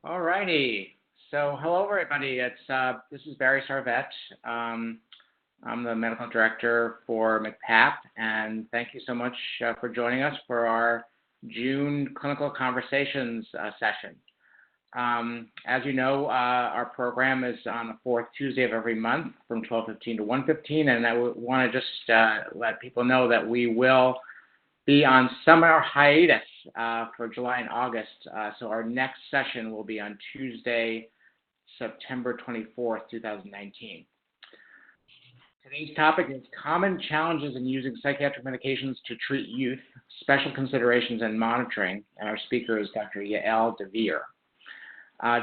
All righty. So hello, everybody. This is Barry Sarvet. I'm the medical director for MCPAP, and thank you so much for joining us for our June clinical conversations session. As you know, our program is on the fourth Tuesday of every month from 12:15 to 1:15, and I want to just let people know that we will be on summer hiatus for July and August. So our next session will be on Tuesday, September 24th, 2019. Today's topic is common challenges in using psychiatric medications to treat youth, special considerations and monitoring. And our speaker is Dr. Yael Dvir.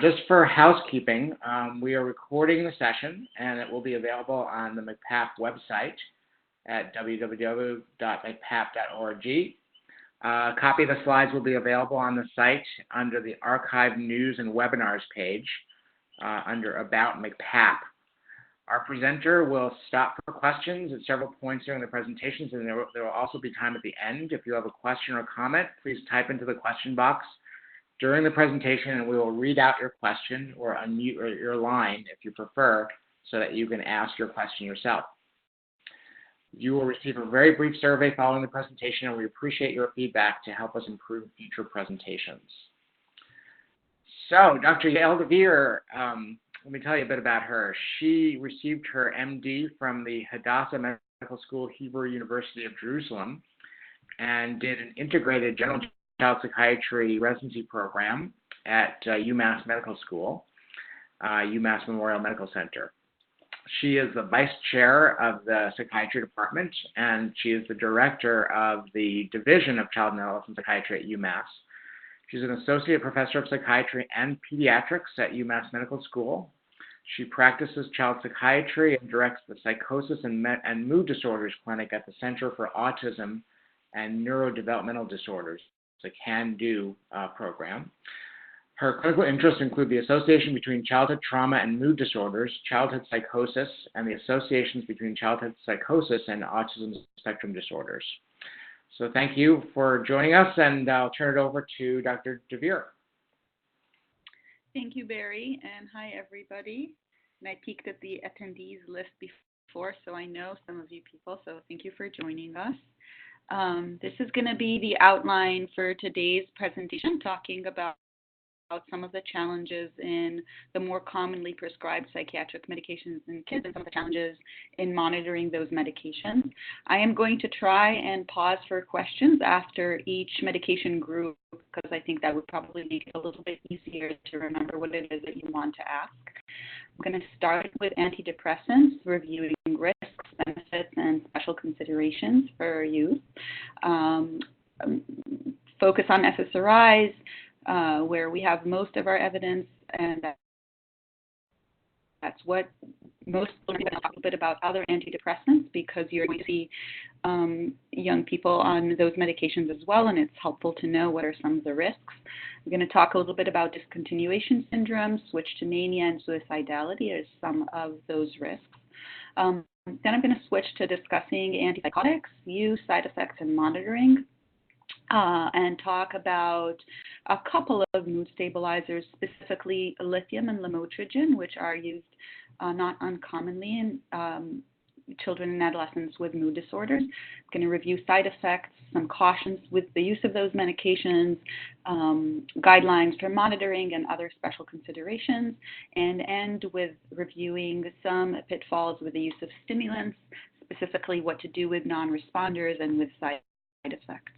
Just for housekeeping, we are recording the session, and it will be available on the MCPAP website at www.mcpap.org. A copy of the slides will be available on the site under the Archive News and Webinars page under About MCPAP. Our presenter will stop for questions at several points during the presentations, and there will also be time at the end. If you have a question or comment, please type into the question box during the presentation, and we will read out your question or unmute your line if you prefer so that you can ask your question yourself. You will receive a very brief survey following the presentation, and we appreciate your feedback to help us improve future presentations. So, Dr. Yael Dvir, let me tell you a bit about her. She received her MD from the Hadassah Medical School, Hebrew University of Jerusalem, and did an integrated general child psychiatry residency program at UMass Medical School, UMass Memorial Medical Center. She is the vice chair of the psychiatry department, and she is the director of the Division of Child and Adolescent Psychiatry at UMass. She's an associate professor of psychiatry and pediatrics at UMass Medical School. She practices child psychiatry and directs the Psychosis and Mood Disorders Clinic at the Center for Autism and Neurodevelopmental Disorders, the CAN-DO program. Her clinical interests include the association between childhood trauma and mood disorders, childhood psychosis, and the associations between childhood psychosis and autism spectrum disorders. So thank you for joining us, and I'll turn it over to Dr. Dvir. Thank you, Barry, and hi, everybody. And I peeked at the attendees list before, so I know some of you people, so thank you for joining us. This is going to be the outline for today's presentation, talking about some of the challenges in the more commonly prescribed psychiatric medications in kids and some of the challenges in monitoring those medications. I am going to try and pause for questions after each medication group because I think that would probably make it a little bit easier to remember what it is that you want to ask. I'm going to start with antidepressants, reviewing risks, benefits, and special considerations for youth. Focus on SSRIs, where we have most of our evidence, and that's what most people are going to talk a bit about other antidepressants because you're going to see young people on those medications as well, and it's helpful to know what are some of the risks. I'm going to talk a little bit about discontinuation syndrome, switch to mania, and suicidality as some of those risks. Then I'm going to switch to discussing antipsychotics, use, side effects, and monitoring. And talk about a couple of mood stabilizers, specifically lithium and lamotrigine, which are used not uncommonly in children and adolescents with mood disorders. I'm going to review side effects, some cautions with the use of those medications, guidelines for monitoring and other special considerations, and end with reviewing some pitfalls with the use of stimulants, specifically what to do with non-responders and with side effects.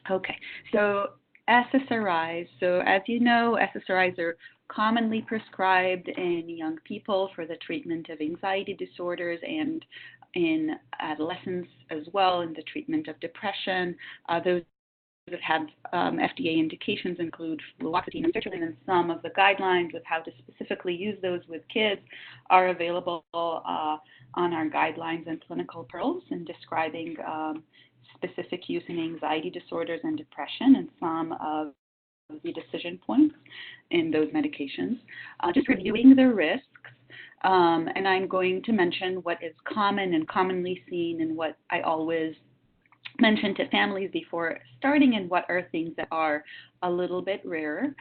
Okay, so SSRIs. So as you know, SSRIs are commonly prescribed in young people for the treatment of anxiety disorders and in adolescents as well in the treatment of depression. Those that have FDA indications include fluoxetine and sertraline, and some of the guidelines of how to specifically use those with kids are available on our guidelines and clinical pearls in describing specific use in anxiety disorders and depression and some of the decision points in those medications. Just reviewing the risks, and I'm going to mention what is common and commonly seen and what I always mention to families before starting and what are things that are a little bit rarer.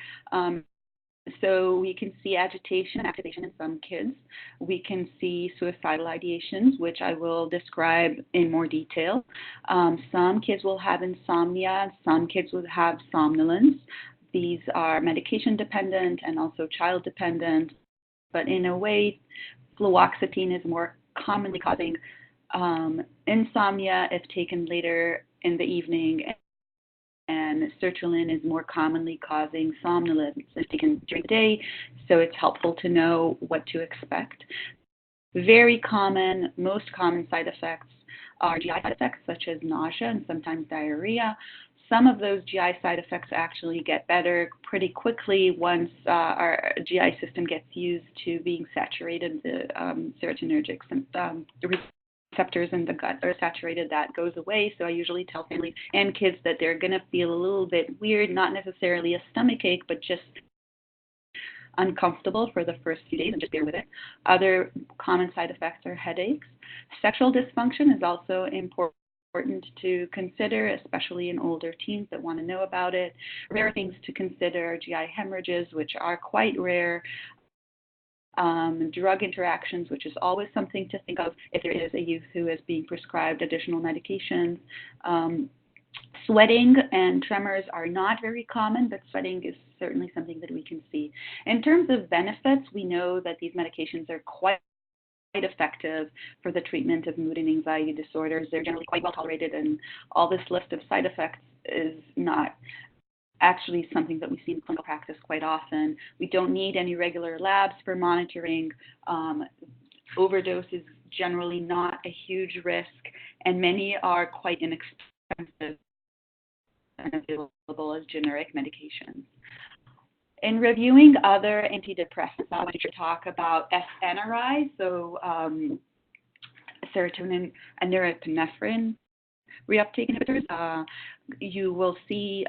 So we can see agitation and activation in some kids. We can see suicidal ideations, which I will describe in more detail. Some kids will have insomnia. Some kids will have somnolence. These are medication dependent and also child dependent. But in a way, fluoxetine is more commonly causing insomnia if taken later in the evening, and sertraline is more commonly causing somnolence if taken during the day, so it's helpful to know what to expect. Very common, most common side effects are GI side effects such as nausea and sometimes diarrhea. Some of those GI side effects actually get better pretty quickly once our GI system gets used to being saturated. The serotonergic receptors in the gut are saturated. That goes away. So I usually tell families and kids that they're going to feel a little bit weird, not necessarily a stomach ache, but just uncomfortable for the first few days, and just bear with it. Other common side effects are headaches. Sexual dysfunction is also important to consider, especially in older teens that want to know about it. Rare things to consider are GI hemorrhages, which are quite rare. Drug interactions, which is always something to think of if there is a youth who is being prescribed additional medications. Sweating and tremors are not very common, but sweating is certainly something that we can see. In terms of benefits, we know that these medications are quite effective for the treatment of mood and anxiety disorders. They're generally quite well tolerated, and all this list of side effects is not actually something that we see in clinical practice quite often. We don't need any regular labs for monitoring. Overdose is generally not a huge risk, and many are quite inexpensive and available as generic medications. In reviewing other antidepressants, I want to talk about SNRI, so serotonin and norepinephrine reuptake inhibitors. You will see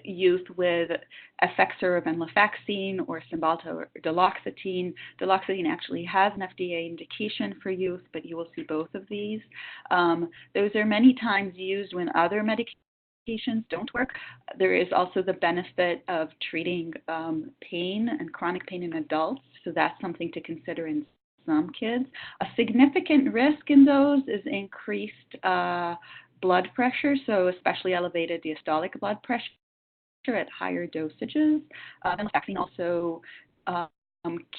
youth with Effects and Venlafaxine or Cymbalta or Duloxetine. Duloxetine actually has an FDA indication for youth, but you will see both of these. Those are many times used when other medications don't work. There is also the benefit of treating pain and chronic pain in adults, so that's something to consider in some kids. A significant risk in those is increased blood pressure, so especially elevated diastolic blood pressure at higher dosages. Venlafaxine also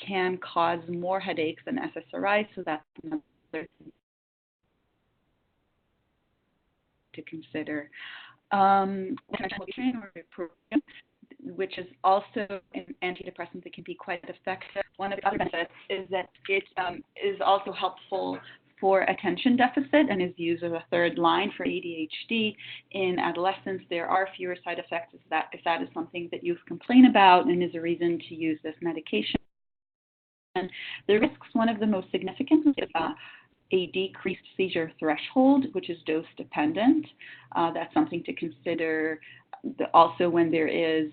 can cause more headaches than SSRI, so that's another thing to consider. Which is also an antidepressant that can be quite effective. One of the other benefits is that it is also helpful for attention deficit and is used as a third line for ADHD. In adolescents, there are fewer side effects if that is something that youth complain about and is a reason to use this medication. And the risks, one of the most significant is a decreased seizure threshold, which is dose dependent. That's something to consider also when there is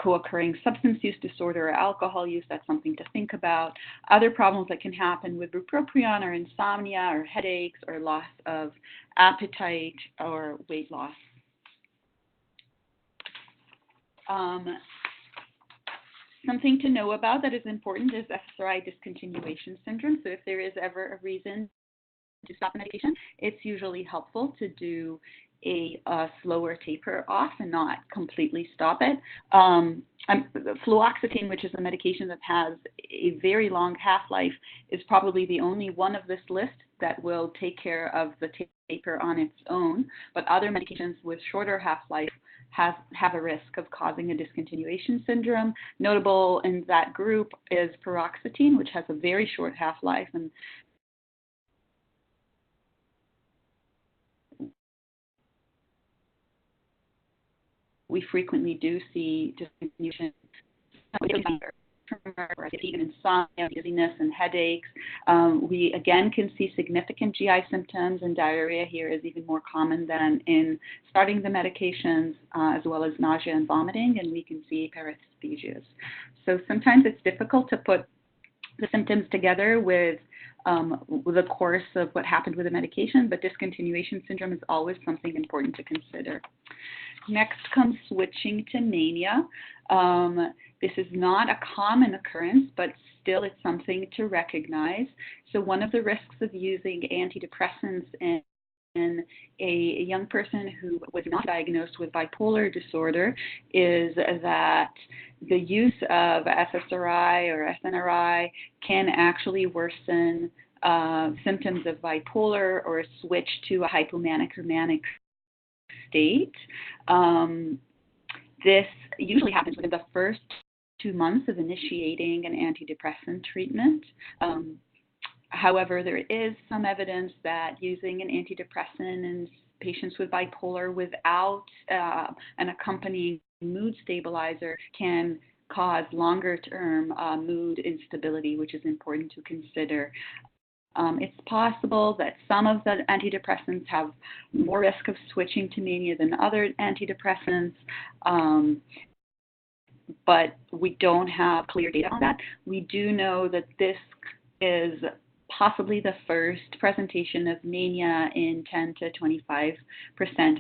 co-occurring substance use disorder or alcohol use. That's something to think about. Other problems that can happen with bupropion are insomnia or headaches or loss of appetite or weight loss. Something to know about that is important is SSRI discontinuation syndrome. So if there is ever a reason to stop a medication, it's usually helpful to do a slower taper off and not completely stop it. Fluoxetine, which is a medication that has a very long half-life, is probably the only one of this list that will take care of the taper on its own, but other medications with shorter half-life have a risk of causing a discontinuation syndrome. Notable in that group is paroxetine, which has a very short half-life, and we frequently do see discontinuation, even insomnia, dizziness, and headaches. We again can see significant GI symptoms, and diarrhea here is even more common than in starting the medications, as well as nausea and vomiting, and we can see paresthesias. So sometimes it's difficult to put the symptoms together with the course of what happened with the medication, but discontinuation syndrome is always something important to consider. Next comes switching to mania. This is not a common occurrence, but still it's something to recognize. So one of the risks of using antidepressants in a young person who was not diagnosed with bipolar disorder is that the use of SSRI or SNRI can actually worsen symptoms of bipolar or switch to a hypomanic or manic state. This usually happens within the first 2 months of initiating an antidepressant treatment. However, there is some evidence that using an antidepressant in patients with bipolar without an accompanying mood stabilizer can cause longer-term mood instability, which is important to consider. It's possible that some of the antidepressants have more risk of switching to mania than other antidepressants, but we don't have clear data on that. We do know that this is possibly the first presentation of mania in 10 to 25%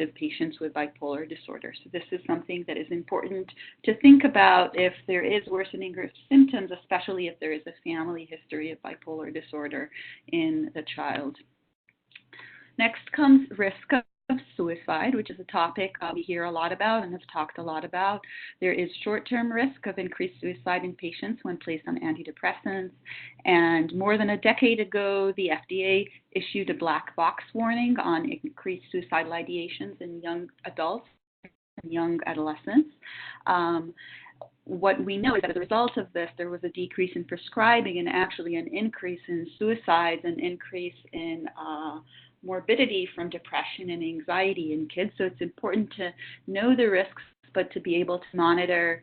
of patients with bipolar disorder. So this is something that is important to think about if there is worsening of symptoms, especially if there is a family history of bipolar disorder in the child. Next comes risk of suicide, which is a topic we hear a lot about and have talked a lot about. There is short-term risk of increased suicide in patients when placed on antidepressants. And more than a decade ago, the FDA issued a black box warning on increased suicidal ideations in young adults and young adolescents. What we know is that as a result of this, there was a decrease in prescribing and actually an increase in suicides, an increase in morbidity from depression and anxiety in kids. So it's important to know the risks, but to be able to monitor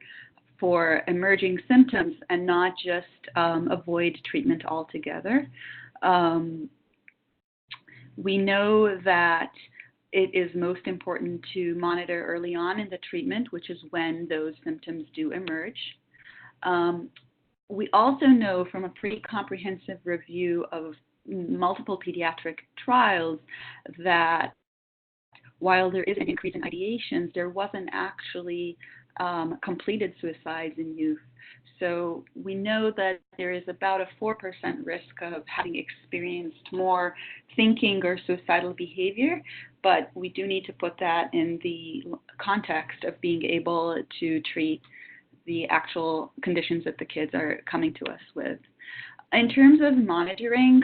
for emerging symptoms and not just avoid treatment altogether. We know that it is most important to monitor early on in the treatment, which is when those symptoms do emerge. We also know from a pretty comprehensive review of multiple pediatric trials that while there is an increase in ideations, there wasn't actually completed suicides in youth. So we know that there is about a 4% risk of having experienced more thinking or suicidal behavior, but we do need to put that in the context of being able to treat the actual conditions that the kids are coming to us with. In terms of monitoring,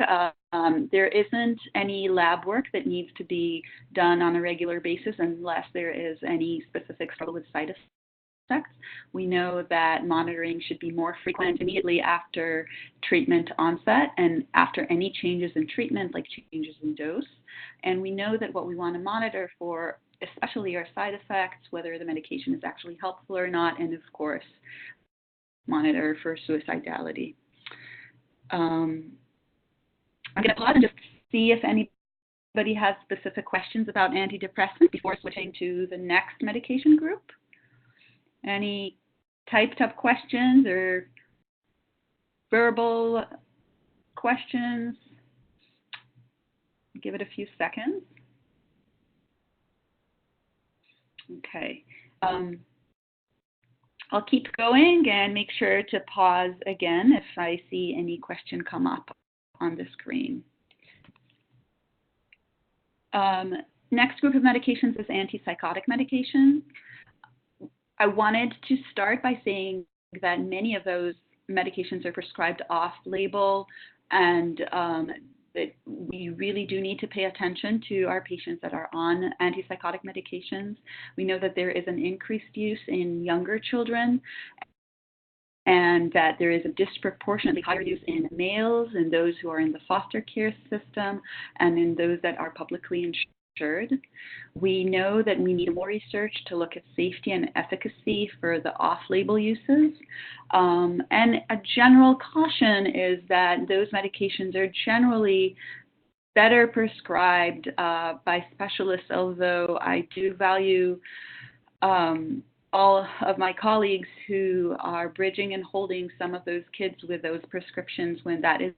there isn't any lab work that needs to be done on a regular basis unless there is any specific struggle with side effects. We know that monitoring should be more frequent immediately after treatment onset and after any changes in treatment, like changes in dose. And we know that what we want to monitor for, especially are side effects, whether the medication is actually helpful or not, and of course, monitor for suicidality. I'm going to pause and just see if anybody has specific questions about antidepressants before switching to the next medication group. Any typed up questions or verbal questions? Give it a few seconds. Okay. I'll keep going and make sure to pause again if I see any question come up on the screen. Next group of medications is antipsychotic medication. I wanted to start by saying that many of those medications are prescribed off-label, and that we really do need to pay attention to our patients that are on antipsychotic medications. We know that there is an increased use in younger children, and that there is a disproportionately higher use in males and those who are in the foster care system and in those that are publicly insured. We know that we need more research to look at safety and efficacy for the off-label uses. And a general caution is that those medications are generally better prescribed by specialists, although I do value all of my colleagues who are bridging and holding some of those kids with those prescriptions when that is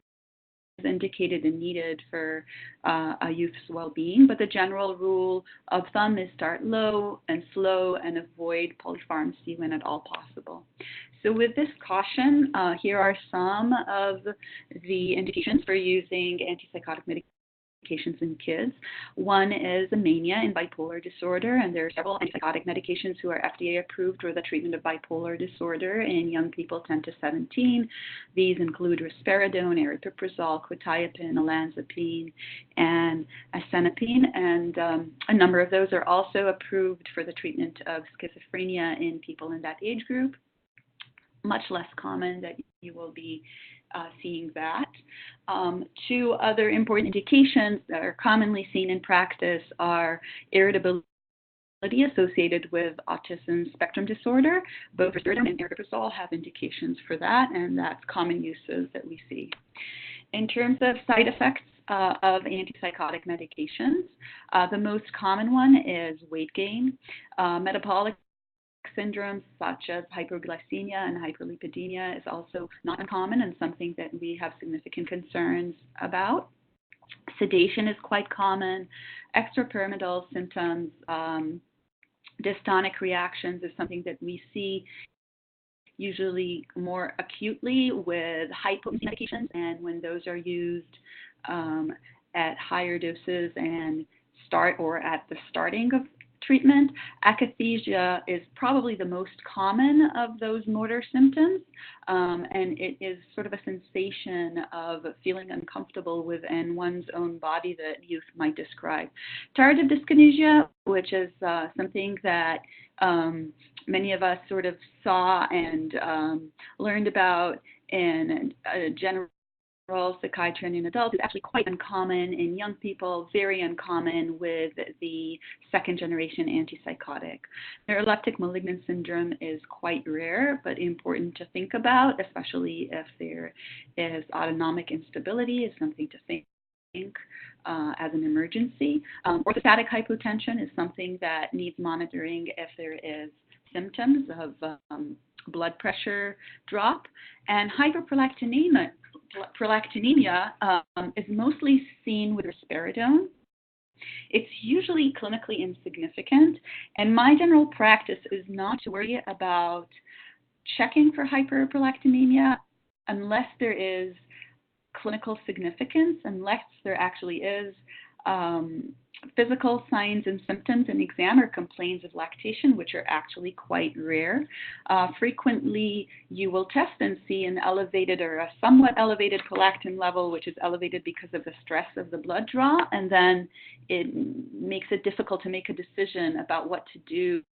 indicated and needed for a youth's well-being. But the general rule of thumb is start low and slow and avoid polypharmacy when at all possible. So with this caution, here are some of the indications for using antipsychotic medications in kids. One is a mania in bipolar disorder, and there are several antipsychotic medications who are FDA approved for the treatment of bipolar disorder in young people 10 to 17. These include risperidone, aripiprazole, quetiapine, olanzapine, and asenapine, and a number of those are also approved for the treatment of schizophrenia in people in that age group. Much less common that you will be seeing that. Two other important indications that are commonly seen in practice are irritability associated with autism spectrum disorder. Both risperidone and aripiprazole have indications for that, and that's common uses that we see. In terms of side effects of antipsychotic medications, the most common one is weight gain. Metabolic syndromes such as hyperglycemia and hyperlipidemia is also not uncommon and something that we have significant concerns about. Sedation is quite common. Extrapyramidal symptoms, dystonic reactions is something that we see usually more acutely with high potency medications, and when those are used at higher doses and at the starting of treatment. Akathisia is probably the most common of those motor symptoms, and it is sort of a sensation of feeling uncomfortable within one's own body that youth might describe. Tardive dyskinesia, which is something that many of us sort of saw and learned about in general psychiatry and in adults, is actually quite uncommon in young people, very uncommon with the second generation antipsychotic. Neuroleptic malignant syndrome is quite rare, but important to think about, especially if there is autonomic instability, is something to think as an emergency. Orthostatic hypotension is something that needs monitoring if there is symptoms of blood pressure drop, and hyperprolactinemia is mostly seen with risperidone. It's usually clinically insignificant, and my general practice is not to worry about checking for hyperprolactinemia unless there is clinical significance, unless there actually is physical signs and symptoms in exam or complaints of lactation, which are actually quite rare. Frequently, you will test and see an elevated or a somewhat elevated prolactin level, which is elevated because of the stress of the blood draw, and then it makes it difficult to make a decision about what to do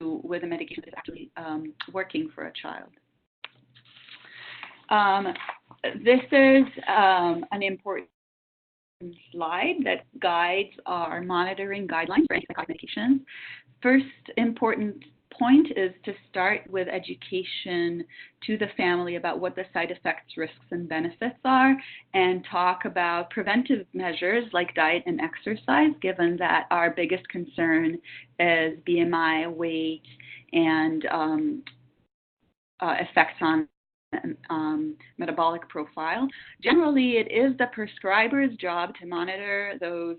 with a medication that is actually working for a child. This is an important slide that guides our monitoring guidelines for antipsychotic medications. First important point is to start with education to the family about what the side effects, risks, and benefits are, and talk about preventive measures like diet and exercise, given that our biggest concern is BMI, weight, and effects on metabolic profile. Generally, it is the prescriber's job to monitor those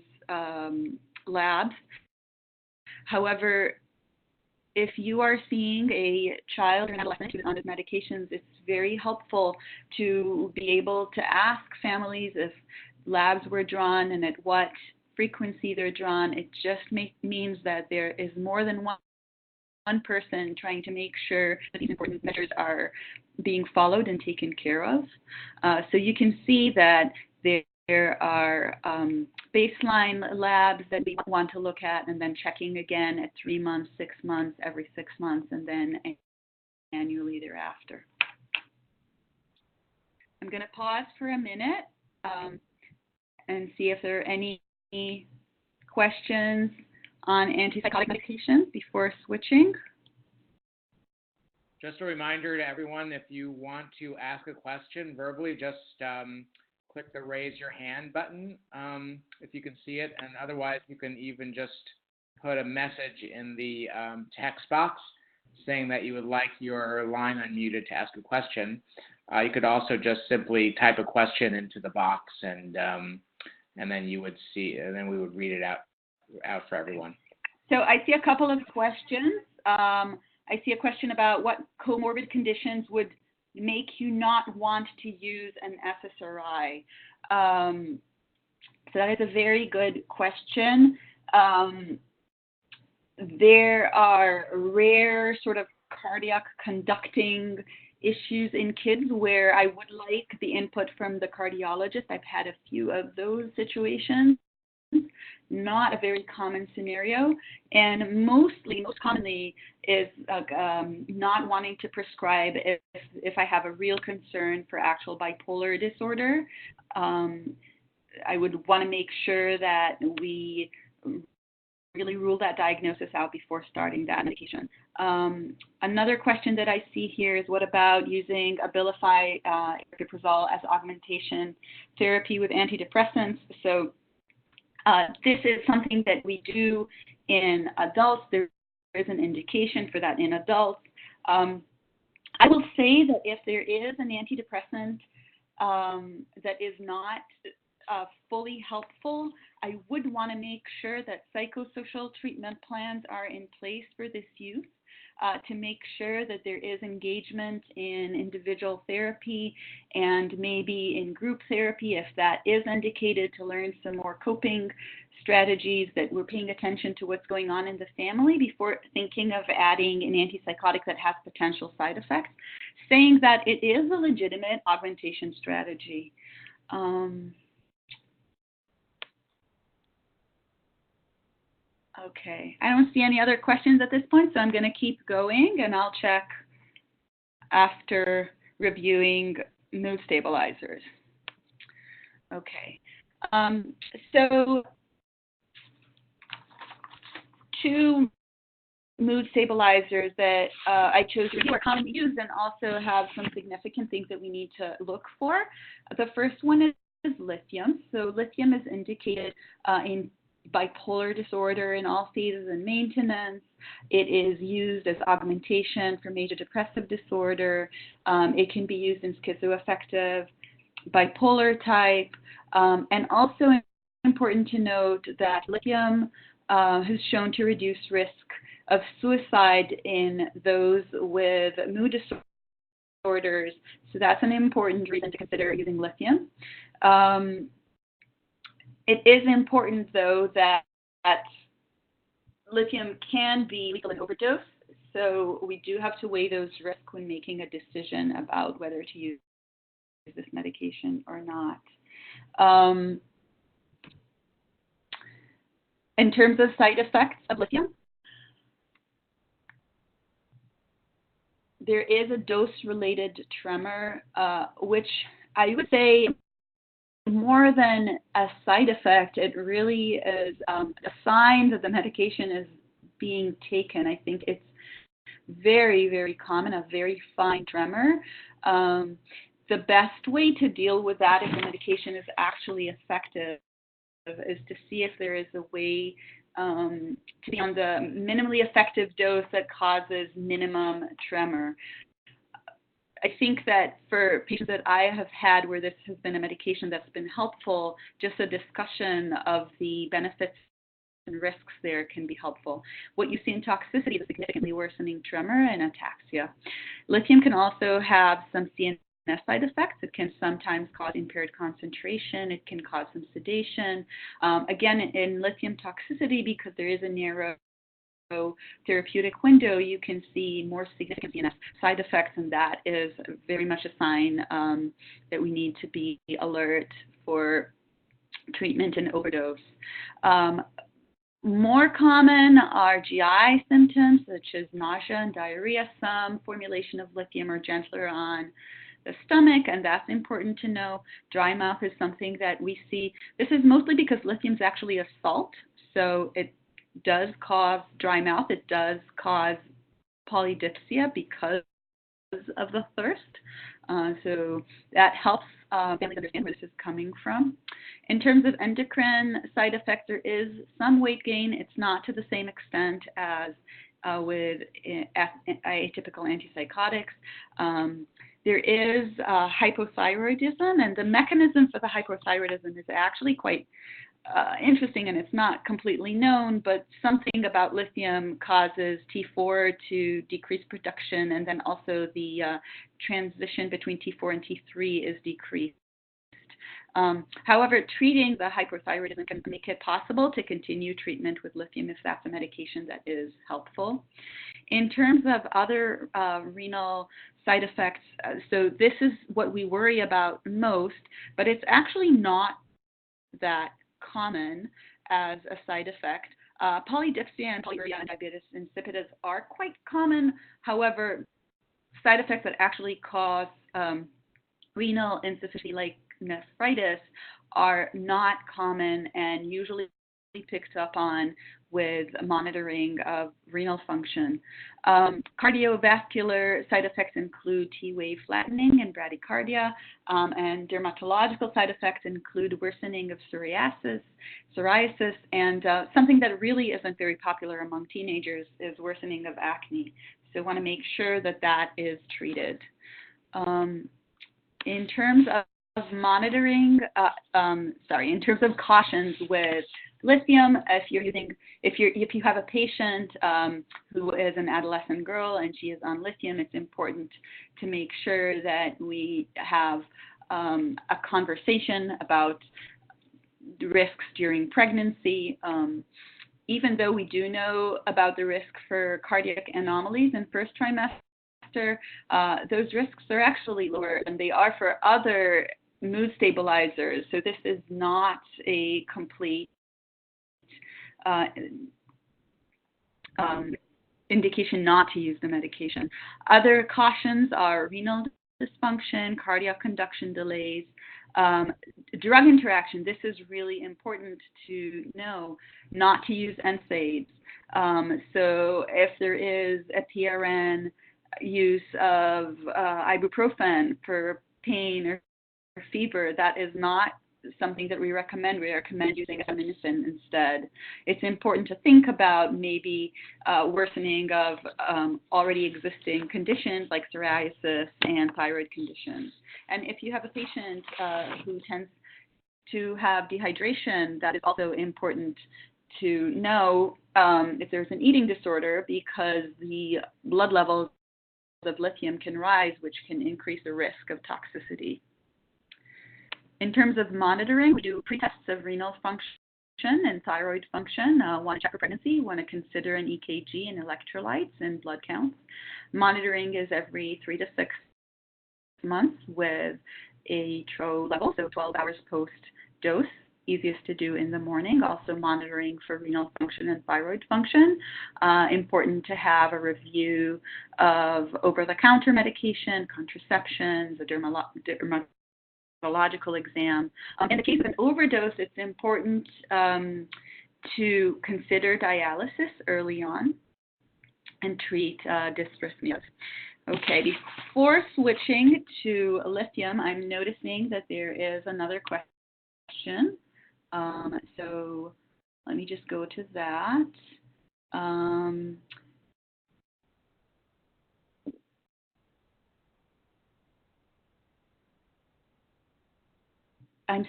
labs. However, if you are seeing a child or an adolescent who is on these medications, it's very helpful to be able to ask families if labs were drawn and at what frequency they're drawn. It just means that there is more than one person trying to make sure that these important measures are being followed and taken care of. So you can see that there are baseline labs that we want to look at, and then checking again at 3 months, 6 months, every 6 months, and then annually thereafter. I'm going to pause for a minute and see if there are any questions on antipsychotic medications before switching. Just a reminder to everyone, if you want to ask a question verbally, just click the raise your hand button if you can see it, and otherwise you can even just put a message in the text box saying that you would like your line unmuted to ask a question. You could also just simply type a question into the box, and then you would see, and then we would read it out for everyone. So I see a couple of questions. I see a question about what comorbid conditions would make you not want to use an SSRI. So that is a very good question. There are rare sort of cardiac conducting issues in kids where I would like the input from the cardiologist. I've had a few of those situations. Not a very common scenario, and most commonly is not wanting to prescribe if I have a real concern for actual bipolar disorder. I would want to make sure that we really rule that diagnosis out before starting that medication. Another question that I see here is, what about using Abilify aripiprazole as augmentation therapy with antidepressants? So this is something that we do in adults. There is an indication for that in adults. I will say that if there is an antidepressant that is not fully helpful, I would want to make sure that psychosocial treatment plans are in place for this use, to make sure that there is engagement in individual therapy and maybe in group therapy if that is indicated, to learn some more coping strategies, that we're paying attention to what's going on in the family before thinking of adding an antipsychotic that has potential side effects, saying that it is a legitimate augmentation strategy. Okay, I don't see any other questions at this point, so I'm going to keep going, and I'll check after reviewing mood stabilizers. Okay, so 2 mood stabilizers that I chose to review are commonly used and also have some significant things that we need to look for. The first one is lithium. So lithium is indicated in bipolar disorder in all phases and maintenance. It is used as augmentation for major depressive disorder. It can be used in schizoaffective bipolar type. And also important to note that lithium has shown to reduce risk of suicide in those with mood disorders. So that's an important reason to consider using lithium. It is important, though, that lithium can be lethal in overdose, so we do have to weigh those risks when making a decision about whether to use this medication or not. In terms of side effects of lithium, there is a dose-related tremor, which I would say, more than a side effect, it really is a sign that the medication is being taken. I think it's very, very common, a very fine tremor. The best way to deal with that if the medication is actually effective is to see if there is a way to be on the minimally effective dose that causes minimum tremor. I think that for patients that I have had where this has been a medication that's been helpful, just a discussion of the benefits and risks there can be helpful. What you see in toxicity is significantly worsening tremor and ataxia. Lithium can also have some CNS side effects. It can sometimes cause impaired concentration. It can cause some sedation. Again, in lithium toxicity, because there is a narrow therapeutic window, you can see more significant CNS side effects, and that is very much a sign that we need to be alert for treatment and overdose. More common are GI symptoms such as nausea and diarrhea. Some formulation of lithium are gentler on the stomach, and that's important to know. Dry mouth is something that we see. This is mostly because lithium is actually a salt, so it does cause dry mouth. It does cause polydipsia because of the thirst. So that helps families understand where this is coming from. In terms of endocrine side effects, there is some weight gain. It's not to the same extent as with atypical antipsychotics. There is hypothyroidism, and the mechanism for the hypothyroidism is actually quite interesting, and it's not completely known, but something about lithium causes T4 to decrease production, and then also the transition between T4 and T3 is decreased. However, treating the hypothyroidism can make it possible to continue treatment with lithium if that's a medication that is helpful. In terms of other renal side effects, so this is what we worry about most, but it's actually not that common as a side effect. Polydipsia and polyuria and diabetes insipidus are quite common. However, side effects that actually cause renal insufficiency, like nephritis, are not common and usually picked up on with monitoring of renal function. Cardiovascular side effects include T-wave flattening and bradycardia, and dermatological side effects include worsening of psoriasis, and something that really isn't very popular among teenagers is worsening of acne. So want to make sure that that is treated. In terms of monitoring, in terms of cautions with lithium, if you have a patient who is an adolescent girl and she is on lithium, it's important to make sure that we have a conversation about the risks during pregnancy. Even though we do know about the risk for cardiac anomalies in first trimester, those risks are actually lower than they are for other mood stabilizers. So this is not a complete indication not to use the medication. Other cautions are renal dysfunction, cardiac conduction delays, drug interaction. This is really important to know, not to use NSAIDs. So if there is a PRN, use of ibuprofen for pain or fever, that is not something that we recommend. We recommend using acetaminophen instead. It's important to think about maybe worsening of already existing conditions like psoriasis and thyroid conditions. And if you have a patient who tends to have dehydration, that is also important to know if there's an eating disorder, because the blood levels of lithium can rise, which can increase the risk of toxicity. In terms of monitoring, we do pre-tests of renal function and thyroid function. Want to check for pregnancy, want to consider an EKG and electrolytes and blood counts. Monitoring is every 3 to 6 months with a TRO level, so 12 hours post-dose, easiest to do in the morning. Also monitoring for renal function and thyroid function. Important to have a review of over-the-counter medication, contraceptions, a dermatological exam. In the case of an overdose, it's important to consider dialysis early on and treat dysrhythmias. Okay, before switching to lithium, I'm noticing that there is another question. So let me just go to that. I'm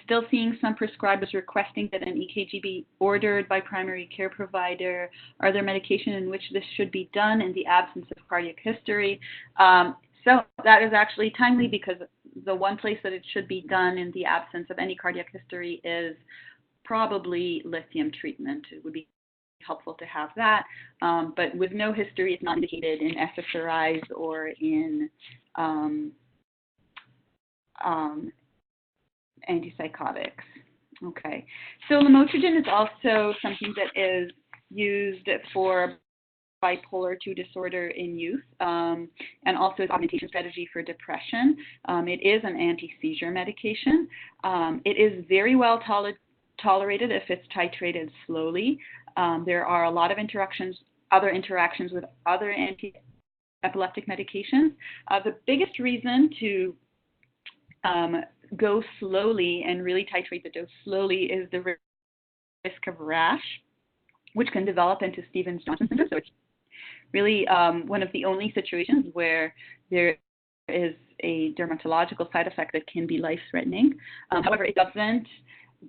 still seeing some prescribers requesting that an EKG be ordered by primary care provider. Are there medications in which this should be done in the absence of cardiac history? So that is actually timely, because the one place that it should be done in the absence of any cardiac history is probably lithium treatment. It would be helpful to have that, but with no history, it's not indicated in SSRIs or in antipsychotics. Okay, so lamotrigine is also something that is used for bipolar II disorder in youth, and also as augmentation strategy for depression. It is an anti-seizure medication. It is very well tolerated if it's titrated slowly. There are a lot of other interactions with other anti-epileptic medications. The biggest reason to go slowly and really titrate the dose slowly is the risk of rash, which can develop into Stevens-Johnson syndrome. So it's really one of the only situations where there is a dermatological side effect that can be life-threatening. However, it doesn't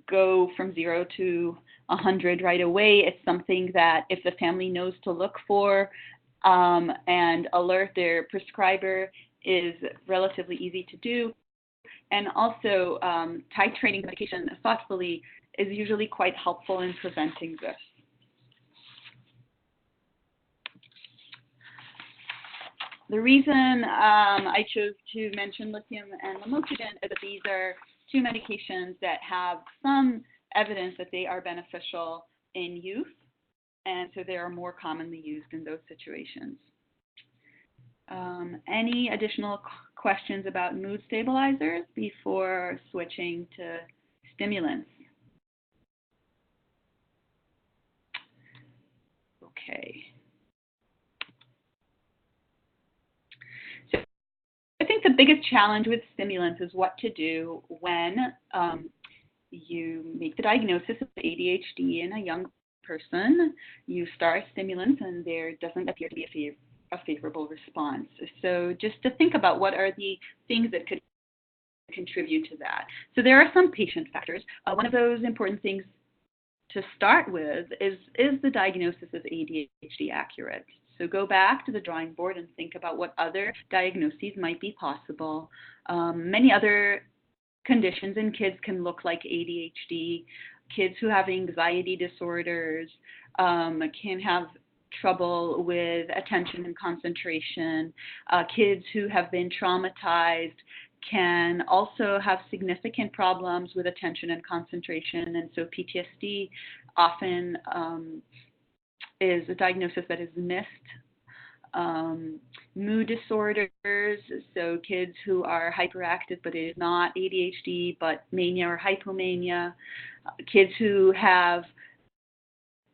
go from 0 to 100 right away. It's something that if the family knows to look for and alert their prescriber is relatively easy to do. And also titrating medication thoughtfully is usually quite helpful in preventing this. The reason I chose to mention lithium and lamotrigine is that these are two medications that have some evidence that they are beneficial in youth, and so they are more commonly used in those situations. Any additional questions about mood stabilizers before switching to stimulants? Okay. So I think the biggest challenge with stimulants is what to do when you make the diagnosis of ADHD in a young person, you start stimulants, and there doesn't appear to be a favorable response. So just to think about what are the things that could contribute to that. So there are some patient factors. One of those important things to start with is the diagnosis of ADHD accurate? So go back to the drawing board and think about what other diagnoses might be possible. Many other conditions in kids can look like ADHD. Kids who have anxiety disorders can have trouble with attention and concentration. Kids who have been traumatized can also have significant problems with attention and concentration, and so PTSD often is a diagnosis that is missed. Mood disorders, so kids who are hyperactive but it is not ADHD but mania or hypomania. Kids who have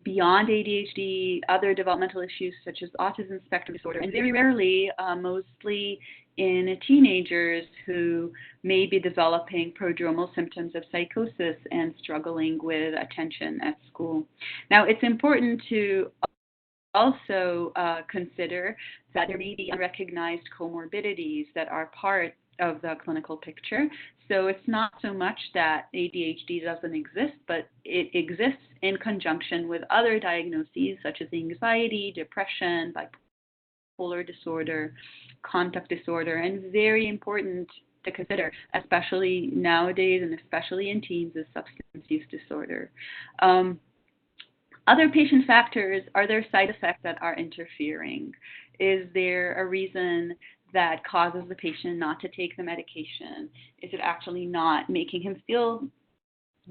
beyond ADHD, other developmental issues such as autism spectrum disorder, and very rarely, mostly in teenagers who may be developing prodromal symptoms of psychosis and struggling with attention at school. Now, it's important to also consider that there may be unrecognized comorbidities that are part of the clinical picture. So it's not so much that ADHD doesn't exist, but it exists in conjunction with other diagnoses such as anxiety, depression, bipolar disorder, conduct disorder, and very important to consider, especially nowadays and especially in teens, is substance use disorder. Other patient factors, are there side effects that are interfering? Is there a reason that causes the patient not to take the medication? Is it actually not making him feel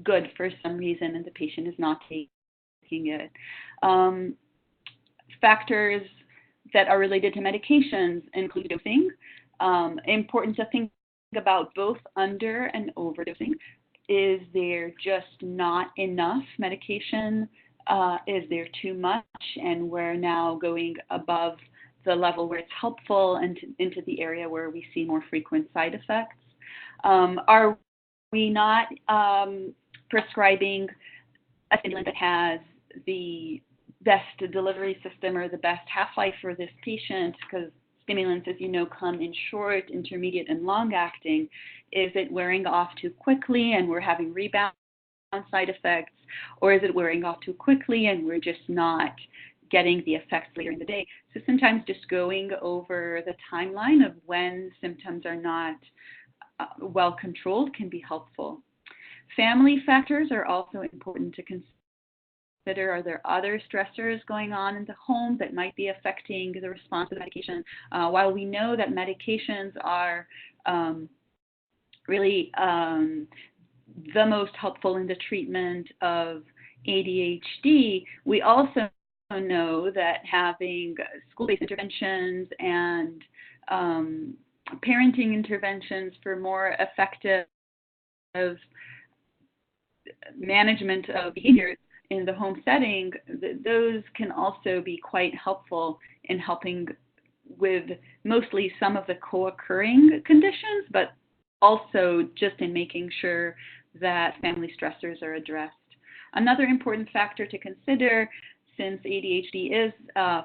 good for some reason and the patient is not taking it? Factors that are related to medications include dosing. Important to think about both under and overdosing. Is there just not enough medication? Is there too much? And we're now going above the level where it's helpful and into the area where we see more frequent side effects. Are we not prescribing a stimulant that has the best delivery system or the best half-life for this patient? Because stimulants, as you know, come in short, intermediate, and long-acting. Is it wearing off too quickly and we're having rebound side effects? Or is it wearing off too quickly and we're just not getting the effects later in the day? So sometimes just going over the timeline of when symptoms are not well controlled can be helpful. Family factors are also important to consider. Are there other stressors going on in the home that might be affecting the response to the medication? While we know that medications are really the most helpful in the treatment of ADHD, we also know that having school-based interventions and parenting interventions for more effective management of behaviors in the home setting, those can also be quite helpful in helping with mostly some of the co-occurring conditions, but also just in making sure that family stressors are addressed. Another important factor to consider, since ADHD is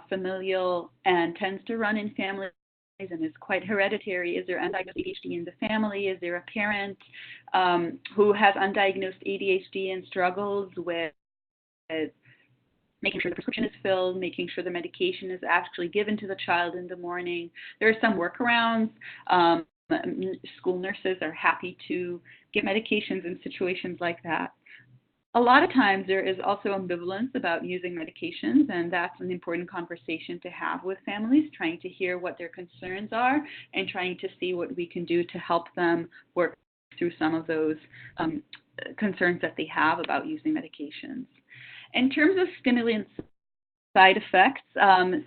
familial and tends to run in families and is quite hereditary. Is there undiagnosed ADHD in the family? Is there a parent who has undiagnosed ADHD and struggles with making sure the prescription is filled, making sure the medication is actually given to the child in the morning? There are some workarounds. School nurses are happy to give medications in situations like that. A lot of times there is also ambivalence about using medications, and that's an important conversation to have with families, trying to hear what their concerns are and trying to see what we can do to help them work through some of those concerns that they have about using medications. In terms of stimulant side effects,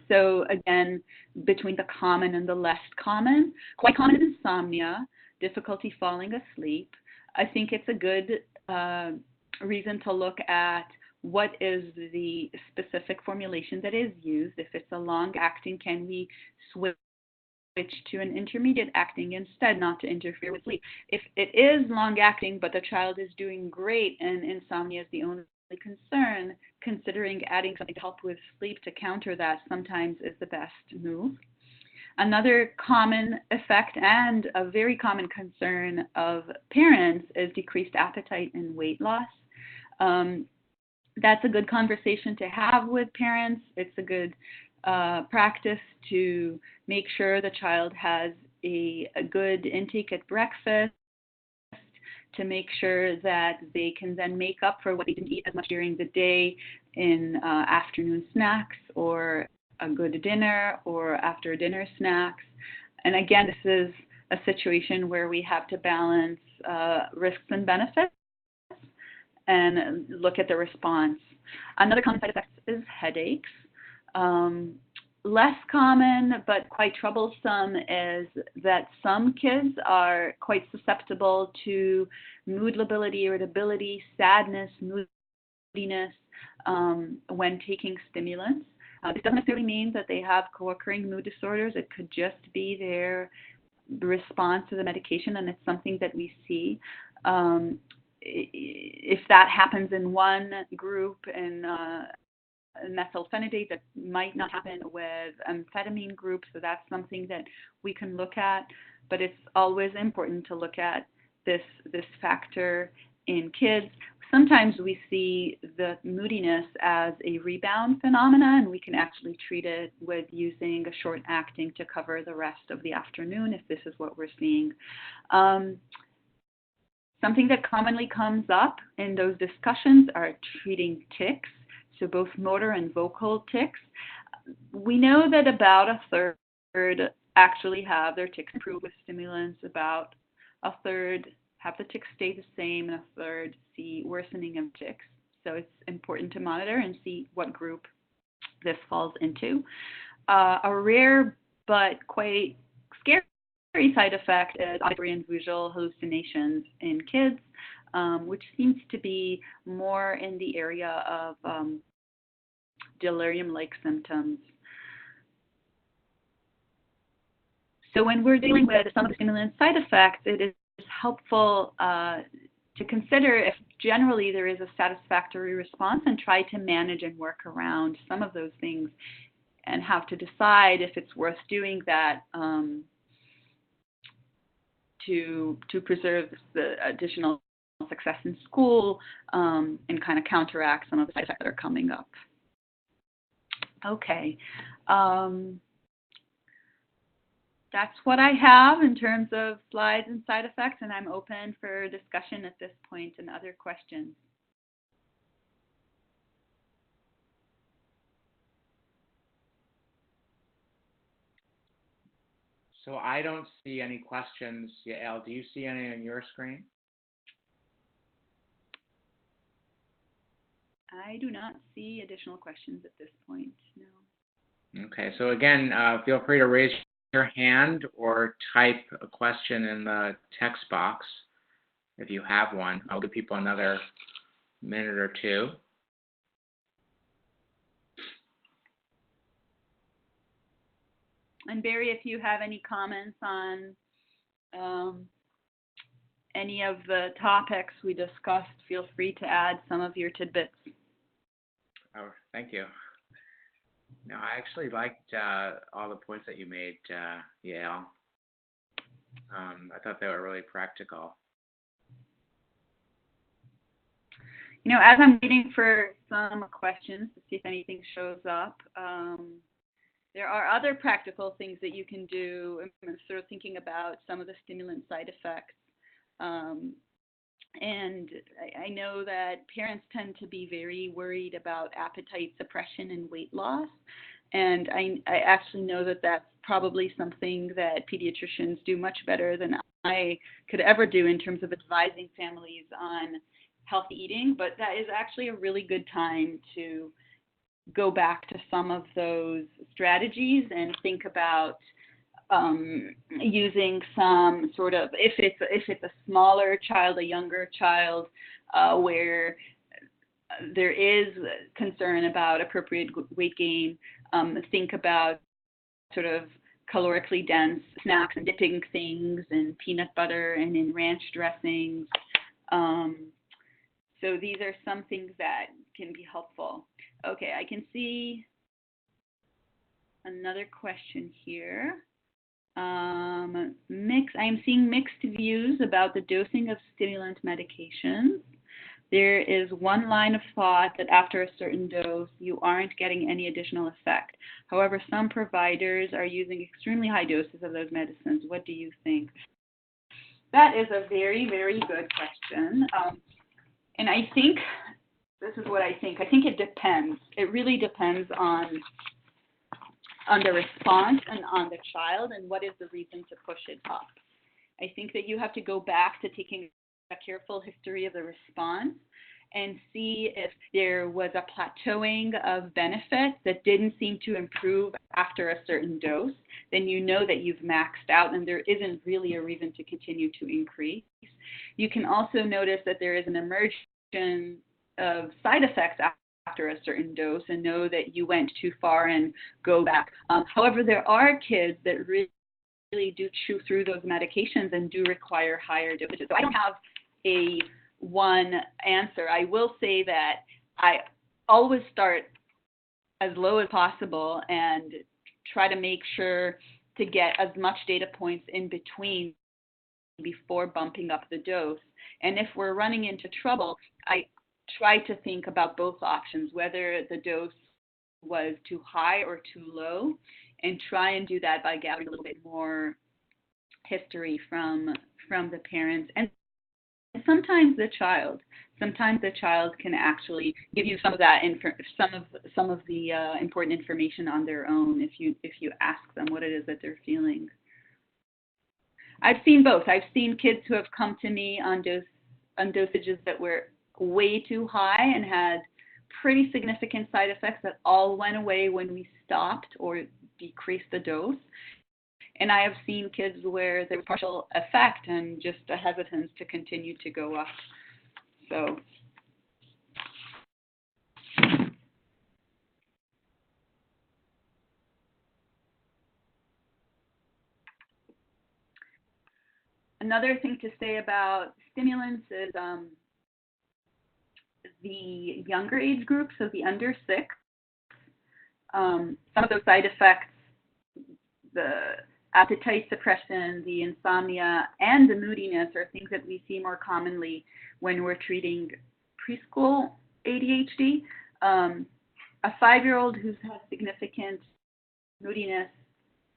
so again, between the common and the less common, quite common is insomnia, difficulty falling asleep. I think it's a good reason to look at what is the specific formulation that is used. If it's a long-acting, can we switch to an intermediate-acting instead, not to interfere with sleep? If it is long-acting, but the child is doing great and insomnia is the only concern, considering adding something to help with sleep to counter that sometimes is the best move. Another common effect and a very common concern of parents is decreased appetite and weight loss. That's a good conversation to have with parents. It's a good practice to make sure the child has a good intake at breakfast, to make sure that they can then make up for what they didn't eat as much during the day in afternoon snacks or a good dinner or after dinner snacks. And again, this is a situation where we have to balance risks and benefits and look at the response. Another common side effect is headaches. Less common but quite troublesome is that some kids are quite susceptible to mood lability, irritability, sadness, moodiness when taking stimulants. This doesn't necessarily mean that they have co-occurring mood disorders. It could just be their response to the medication, and it's something that we see. If that happens in one group in methylphenidate, that might not happen with amphetamine groups, so that's something that we can look at. But it's always important to look at this factor in kids. Sometimes we see the moodiness as a rebound phenomena, and we can actually treat it with using a short-acting to cover the rest of the afternoon if this is what we're seeing. Something that commonly comes up in those discussions are treating tics, so both motor and vocal tics. We know that about a third actually have their tics improved with stimulants, about a third have the tics stay the same, and a third see worsening of tics. So it's important to monitor and see what group this falls into. A rare but quite scary side effect is auditory and visual hallucinations in kids, which seems to be more in the area of delirium-like symptoms. So when we're dealing with some of the stimulant side effects, it is helpful to consider if generally there is a satisfactory response and try to manage and work around some of those things, and have to decide if it's worth doing that to preserve the additional success in school and kind of counteract some of the side effects that are coming up. Okay. That's what I have in terms of slides and side effects, and I'm open for discussion at this point and other questions. So I don't see any questions. Yael, do you see any on your screen? I do not see additional questions at this point, no. Okay, so again, feel free to raise your hand or type a question in the text box if you have one. I'll give people another minute or two. And Barry, if you have any comments on any of the topics we discussed, feel free to add some of your tidbits. Oh, thank you. No, I actually liked all the points that you made, Yael. I thought they were really practical. As I'm waiting for some questions to see if anything shows up, there are other practical things that you can do. I'm sort of thinking about some of the stimulant side effects. And I know that parents tend to be very worried about appetite suppression and weight loss. And I actually know that that's probably something that pediatricians do much better than I could ever do in terms of advising families on healthy eating. But that is actually a really good time to go back to some of those strategies and think about using some sort of, if it's a smaller child, a younger child, where there is concern about appropriate weight gain, think about sort of calorically dense snacks and dipping things in peanut butter and in ranch dressings. So these are some things that can be helpful. Okay, I can see another question here. I am seeing mixed views about the dosing of stimulant medications. There is one line of thought that after a certain dose, you aren't getting any additional effect. However, some providers are using extremely high doses of those medicines. What do you think? That is a very, very good question. And I think, this is what I think. I think it depends. It really depends on the response and on the child and what is the reason to push it up. I think that you have to go back to taking a careful history of the response and see if there was a plateauing of benefit that didn't seem to improve after a certain dose. Then you know that you've maxed out and there isn't really a reason to continue to increase. You can also notice that there is an emergence of side effects after a certain dose and know that you went too far and go back. However, there are kids that really do chew through those medications and do require higher dosages. So I don't have a one answer. I will say that I always start as low as possible and try to make sure to get as much data points in between before bumping up the dose. And if we're running into trouble, I try to think about both options, whether the dose was too high or too low, and try and do that by gathering a little bit more history from the parents and sometimes the child. Sometimes the child can actually give you some of that some of the important information on their own if you ask them what it is that they're feeling. I've seen both. I've seen kids who have come to me on dosages that were way too high and had pretty significant side effects that all went away when we stopped or decreased the dose. And I have seen kids where there was partial effect and just a hesitance to continue to go up. So another thing to say about stimulants is the younger age group, so the under 6, some of those side effects, the appetite suppression, the insomnia, and the moodiness are things that we see more commonly when we're treating preschool ADHD. A 5-year-old who's had significant moodiness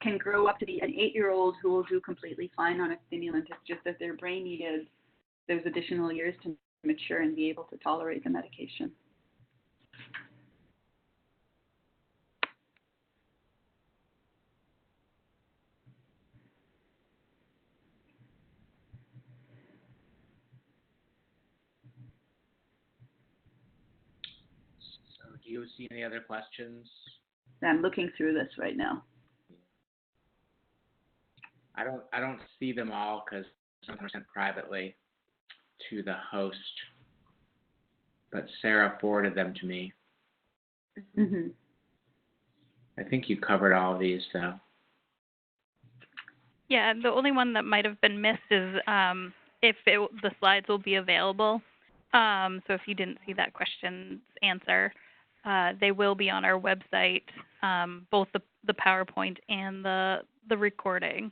can grow up to be an 8-year-old who will do completely fine on a stimulant. It's just that their brain needed those additional years to mature and be able to tolerate the medication. So do you see any other questions? I'm looking through this right now. I don't see them all because some are sent privately to the host, but Sarah forwarded them to me. Mm-hmm. I think you covered all of these, though. Yeah, the only one that might have been missed is if the slides will be available. So if you didn't see that question's answer, they will be on our website, both the PowerPoint and the recording.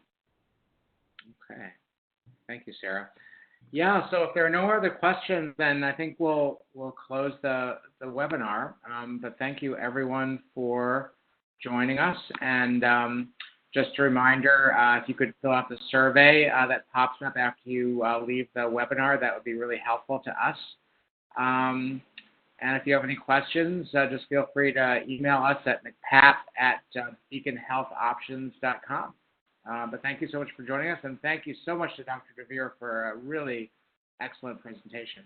Okay. Thank you, Sarah. Yeah, so if there are no other questions, then I think we'll close the webinar. But thank you, everyone, for joining us. And just a reminder, if you could fill out the survey that pops up after you leave the webinar, that would be really helpful to us. And if you have any questions, just feel free to email us at mcpap@beaconhealthoptions.com. But thank you so much for joining us, and thank you so much to Dr. Dvir for a really excellent presentation.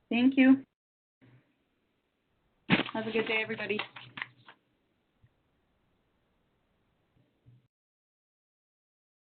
Thank you. Have a good day, everybody.